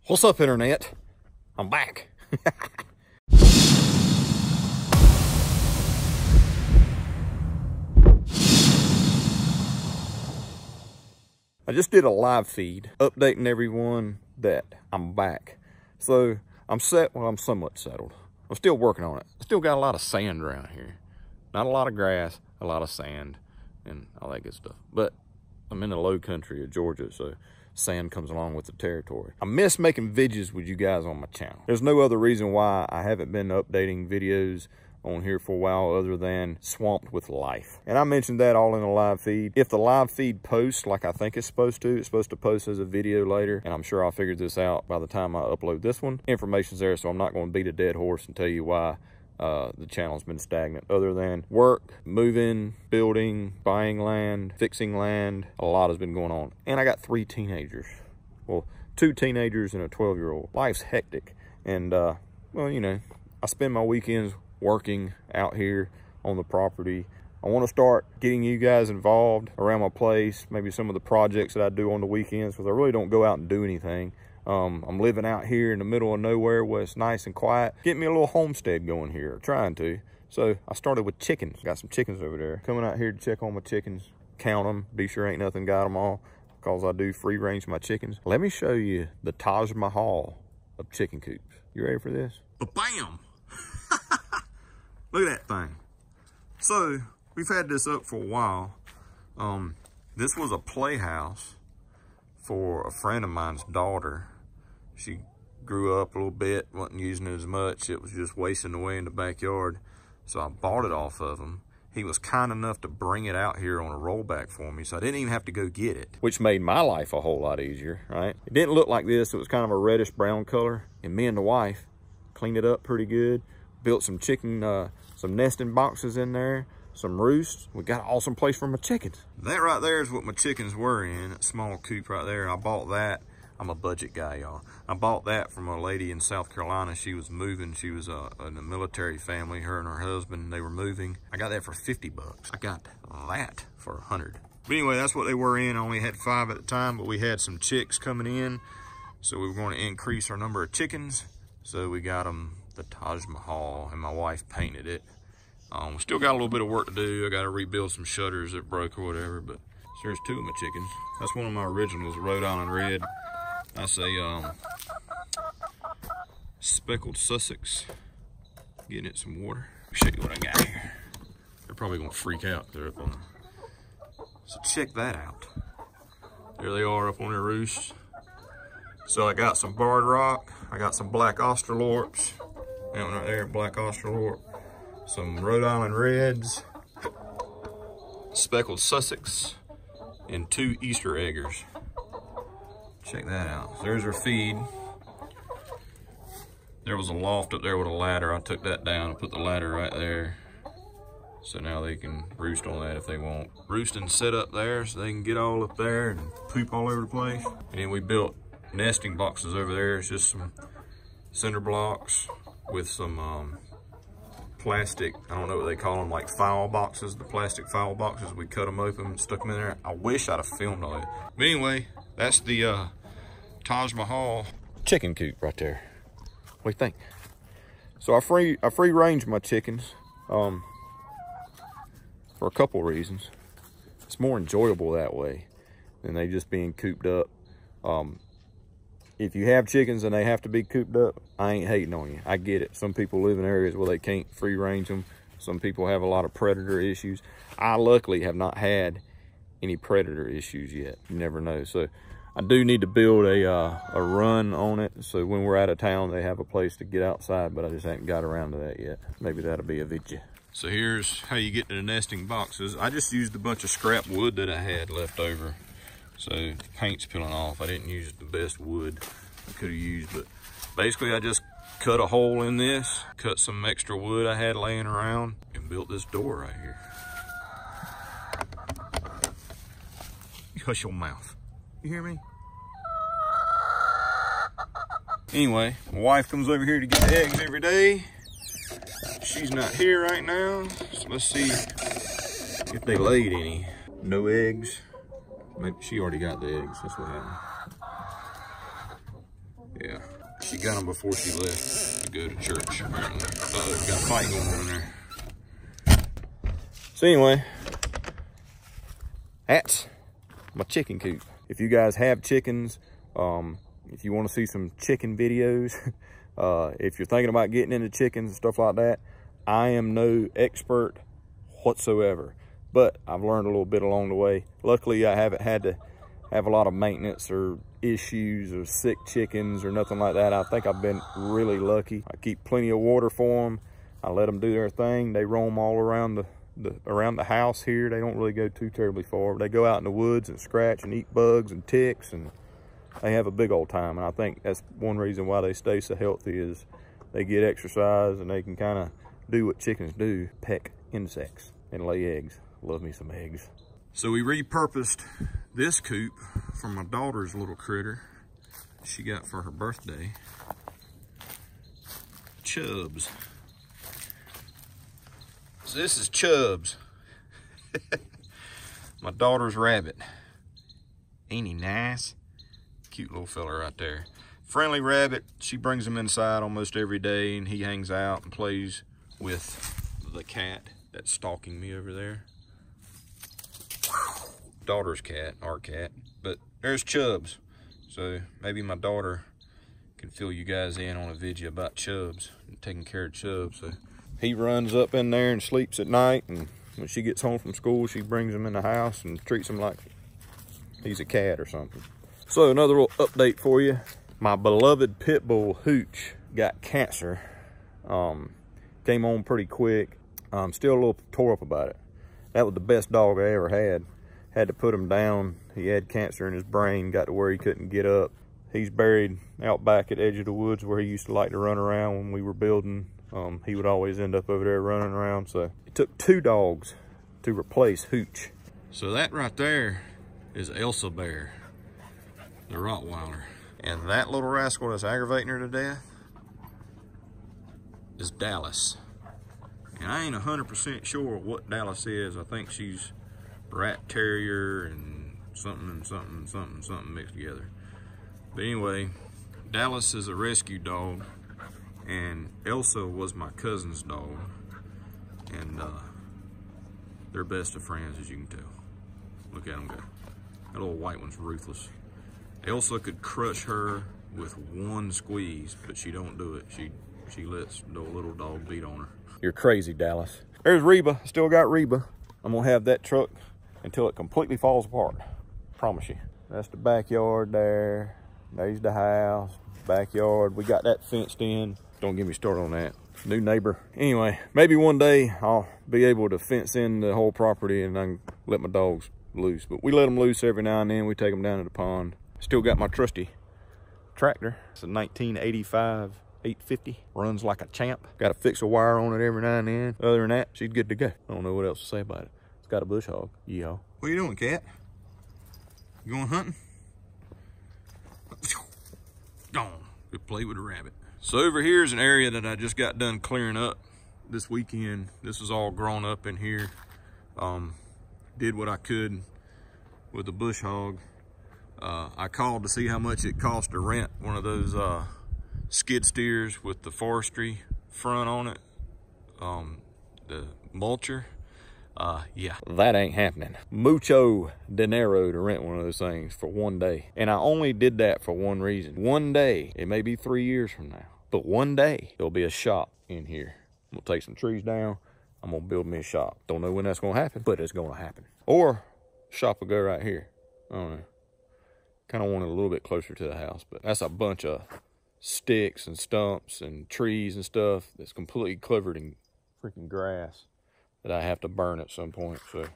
What's up, internet? I'm back. I just did a live feed updating everyone that I'm back. So I'm set, well, I'm somewhat settled. I'm still working on it. I still got a lot of sand around here. Not a lot of grass, a lot of sand and all that good stuff. But I'm in the low country of Georgia, so sand comes along with the territory. I miss making videos with you guys on my channel. There's no other reason why I haven't been updating videos on here for a while other than swamped with life. And I mentioned that all in the live feed. If the live feed posts like I think it's supposed to post as a video later, and I'm sure I'll figure this out by the time I upload this one. Information's there, so I'm not going to beat a dead horse and tell you why the channel's been stagnant, other than work, moving, building, buying land, fixing land. A lot has been going on. And I got 3 teenagers. Well, 2 teenagers and a 12-year-old. Life's hectic. And, well, you know, I spend my weekends working out here on the property. I want to start getting you guys involved around my place, maybe some of the projects that I do on the weekends, because I really don't go out and do anything. I'm living out here in the middle of nowhere where it's nice and quiet. Get me a little homestead going here, trying to. So I started with chickens. Got some chickens over there. Coming out here to check on my chickens, count them, be sure ain't nothing got them all, because I do free range my chickens. Let me show you the Taj Mahal of chicken coops. You ready for this? Ba-bam! Look at that thing. So we've had this up for a while. This was a playhouse for a friend of mine's daughter. She grew up a little bit, wasn't using it as much. It was just wasting away in the backyard. So I bought it off of him. He was kind enough to bring it out here on a rollback for me, so I didn't even have to go get it, which made my life a whole lot easier, right? It didn't look like this. It was kind of a reddish brown color, and me and the wife cleaned it up pretty good. Built some chicken, some nesting boxes in there, some roosts. We got an awesome place for my chickens. That right there is what my chickens were in, that small coop right there. I bought that. I'm a budget guy, y'all. I bought that from a lady in South Carolina. She was moving. She was in a military family. Her and her husband, they were moving. I got that for 50 bucks. I got that for 100. But anyway, that's what they were in. I only had 5 at the time, but we had some chicks coming in. So we were going to increase our number of chickens. So we got them the Taj Mahal, and my wife painted it. We still got a little bit of work to do. I got to rebuild some shutters that broke or whatever, but there's 2 of my chickens. That's one of my originals, Rhode Island Red. That's a speckled Sussex. Getting it some water. Show you what I got here. They're probably gonna freak out. They're up on the... So check that out. There they are up on their roost. So I got some barred rock. I got some black Australorps. That one right there, black Australorp. Some Rhode Island Reds, speckled Sussex, and 2 Easter eggers. Check that out. There's our feed. There was a loft up there with a ladder. I took that down and put the ladder right there. So now they can roost on that if they want. Roosting set up there so they can get all up there and poop all over the place. And then we built nesting boxes over there. It's just some cinder blocks with some plastic, I don't know what they call them, like foul boxes, the plastic foul boxes. We cut them open and stuck them in there. I wish I'd have filmed all that. But anyway, that's the Taj Mahal chicken coop right there. What do you think? So I free range my chickens for a couple reasons. It's more enjoyable that way than they just being cooped up. If you have chickens and they have to be cooped up, I ain't hating on you. I get it. Some people live in areas where they can't free range them. Some people have a lot of predator issues. I luckily have not had any predator issues yet. You never know. So I do need to build a run on it, so when we're out of town, they have a place to get outside, but I just haven't got around to that yet. Maybe that'll be a video. So here's how you get to the nesting boxes. I just used a bunch of scrap wood that I had left over. So the paint's peeling off. I didn't use the best wood I could have used, but basically I just cut a hole in this, cut some extra wood I had laying around, and built this door right here. You hush your mouth. You hear me? Anyway, my wife comes over here to get the eggs every day. She's not here right now, so let's see if they laid any. No eggs. Maybe she already got the eggs. That's what happened. Yeah. got them before she left to go to church, apparently. Uh-oh, got a fight going on in there. So anyway, that's my chicken coop. If you guys have chickens, if you want to see some chicken videos, if you're thinking about getting into chickens and stuff like that, I am no expert whatsoever, but I've learned a little bit along the way. Luckily, I haven't had to have a lot of maintenance or issues or sick chickens or nothing like that. I think I've been really lucky. I keep plenty of water for them. I let them do their thing. They roam all around the house here. They don't really go too terribly far. They go out in the woods and scratch and eat bugs and ticks, and they have a big old time. And I think that's one reason why they stay so healthy, is they get exercise and they can kind of do what chickens do, peck insects and lay eggs. Love me some eggs. So we repurposed this coop from my daughter's little critter she got for her birthday. Chubs. So this is Chubs. My daughter's rabbit. Ain't he nice? Cute little fella right there. Friendly rabbit. She brings him inside almost every day, and he hangs out and plays with the cat that's stalking me over there. Daughter's cat, our cat. But there's Chubs. So maybe my daughter can fill you guys in on a video about Chubs and taking care of Chubs. So he runs up in there and sleeps at night, and when she gets home from school, she brings him in the house and treats him like he's a cat or something. So another little update for you. My beloved pit bull Hooch got cancer. Came on pretty quick. I'm still a little tore up about it. That was the best dog I ever had. Had to put him down. He had cancer in his brain, got to where he couldn't get up. He's buried out back at the edge of the woods where he used to like to run around when we were building. He would always end up over there running around. So it took 2 dogs to replace Hooch. So that right there is Elsa Bear, the Rottweiler. And that little rascal that's aggravating her to death is Dallas. And I ain't 100% sure what Dallas is. I think she's rat terrier and something mixed together. But anyway, Dallas is a rescue dog, and Elsa was my cousin's dog, and they're best of friends, as you can tell. Look at them go. That little white one's ruthless. Elsa could crush her with one squeeze, but she don't do it. She lets the little dog beat on her. You're crazy, Dallas. There's Reba. Still got Reba. I'm gonna have that truck until it completely falls apart. Promise you. That's the backyard there. There's the house, backyard. We got that fenced in. Don't get me started on that. New neighbor. Anyway, maybe one day I'll be able to fence in the whole property and I can let my dogs loose. But we let them loose every now and then. We take them down to the pond. Still got my trusty tractor. It's a 1985 850. Runs like a champ. Got to fix a wire on it every now and then. Other than that, she's good to go. I don't know what else to say about it. It's got a bush hog. YEEHAW. What are you doing, cat? You going hunting? Gone. Good play with a rabbit. So over here is an area that I just got done clearing up this weekend. This is all grown up in here. Did what I could with the bush hog. I called to see how much it cost to rent one of those skid steers with the forestry front on it, the mulcher. Yeah, that ain't happening. Mucho dinero to rent one of those things for one day. And I only did that for one reason. One day, it may be 3 years from now, but one day there'll be a shop in here. I'm gonna take some trees down. I'm gonna build me a shop. Don't know when that's gonna happen, but it's gonna happen. Or shop will go right here. I don't know. Kind of want it a little bit closer to the house, but that's a bunch of sticks and stumps and trees and stuff that's completely covered in freaking grass that I have to burn at some point. So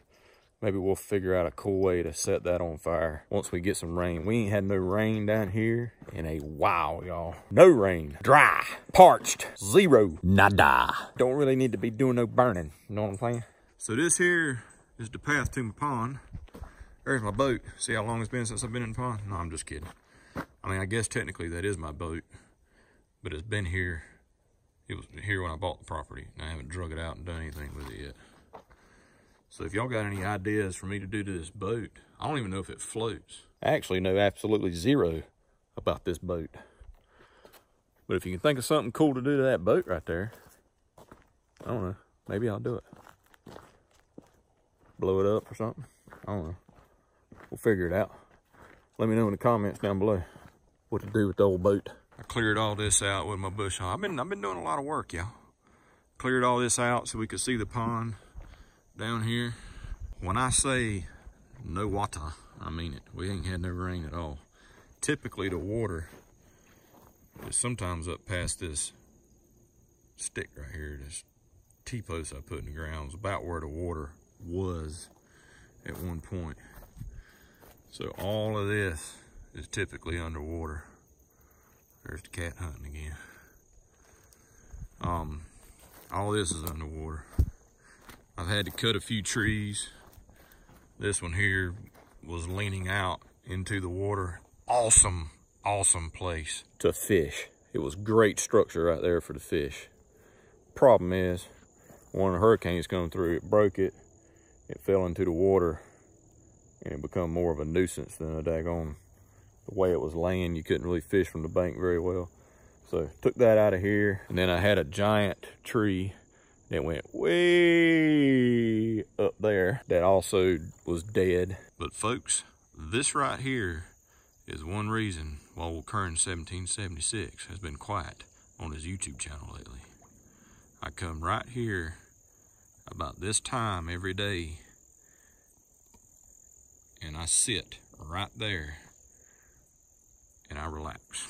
maybe we'll figure out a cool way to set that on fire once we get some rain. We ain't had no rain down here in a while, y'all. No rain. Dry. Parched. Zero. Nada. Don't really need to be doing no burning. You know what I'm saying? So this here is the path to my pond. There's my boat. See how long it's been since I've been in the pond? No, I'm just kidding. I mean, I guess technically that is my boat, but it's been here. It was here when I bought the property, and I haven't drug it out and done anything with it yet. So if y'all got any ideas for me to do to this boat, I don't even know if it floats. I actually know absolutely zero about this boat. But if you can think of something cool to do to that boat right there, I don't know, maybe I'll do it. Blow it up or something. I don't know. We'll figure it out. Let me know in the comments down below what to do with the old boat. I cleared all this out with my bush hog. I've been doing a lot of work, y'all. Cleared all this out so we could see the pond down here. When I say no water, I mean it. We ain't had no rain at all. Typically the water is sometimes up past this stick right here, this T-post I put in the ground. It's about where the water was at one point. So all of this is typically underwater. There's the cat hunting again. All this is underwater. I've had to cut a few trees. This one here was leaning out into the water. Awesome, awesome place to fish. It was great structure right there for the fish. Problem is, when the hurricanes come through, it broke it. It fell into the water, and it became more of a nuisance than a daggone. The way it was laying, you couldn't really fish from the bank very well. So took that out of here, and then I had a giant tree that went way up there that also was dead. But folks, this right here is one reason why old CURRIN1776 has been quiet on his YouTube channel lately. I come right here about this time every day, and I sit right there and I relax.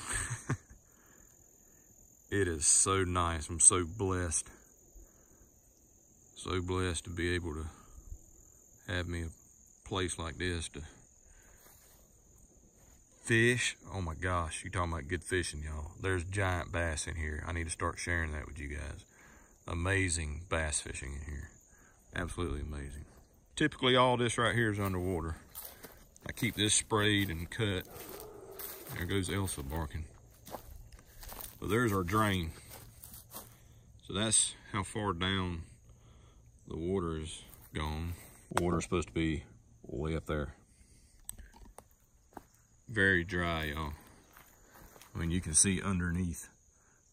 It is so nice. I'm so blessed. So blessed to be able to have me a place like this to fish. Oh my gosh, you talking about good fishing, y'all. There's giant bass in here. I need to start sharing that with you guys. Amazing bass fishing in here. Absolutely amazing. Typically all this right here is underwater. I keep this sprayed and cut. There goes Elsa barking. But there's our drain. So that's how far down the water is gone. Water's supposed to be way up there. Very dry, y'all. I mean, you can see underneath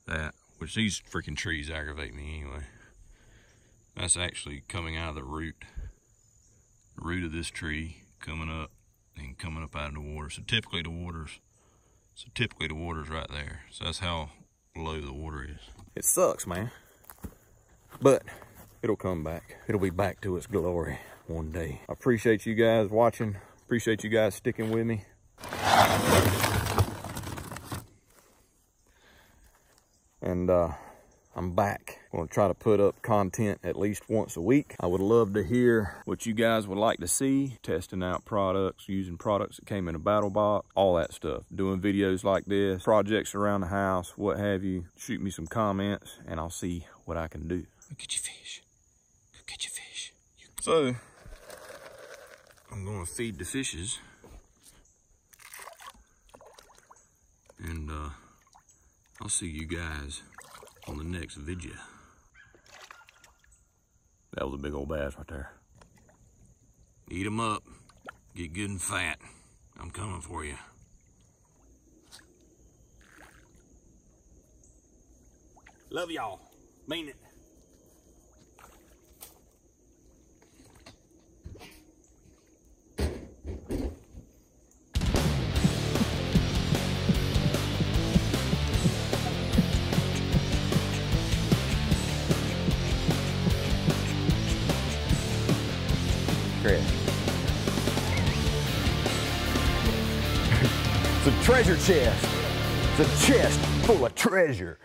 that, which these freaking trees aggravate me anyway. That's actually coming out of the root of this tree, coming up and coming up out of the water. So typically the water's right there. So that's how low the water is. It sucks, man, but it'll come back. It'll be back to its glory one day. I appreciate you guys watching. Appreciate you guys sticking with me. And I'm back. I'm gonna try to put up content at least once a week. I would love to hear what you guys would like to see. Testing out products, using products that came in a BattlBox, all that stuff. Doing videos like this, projects around the house, what have you. Shoot me some comments and I'll see what I can do. Go get your fish. Go get your fish. So, I'm gonna feed the fishes. And I'll see you guys on the next video. That was a big old bass right there. Eat them up. Get good and fat. I'm coming for you. Love y'all. Mean it. It's a treasure chest. It's a chest full of treasure.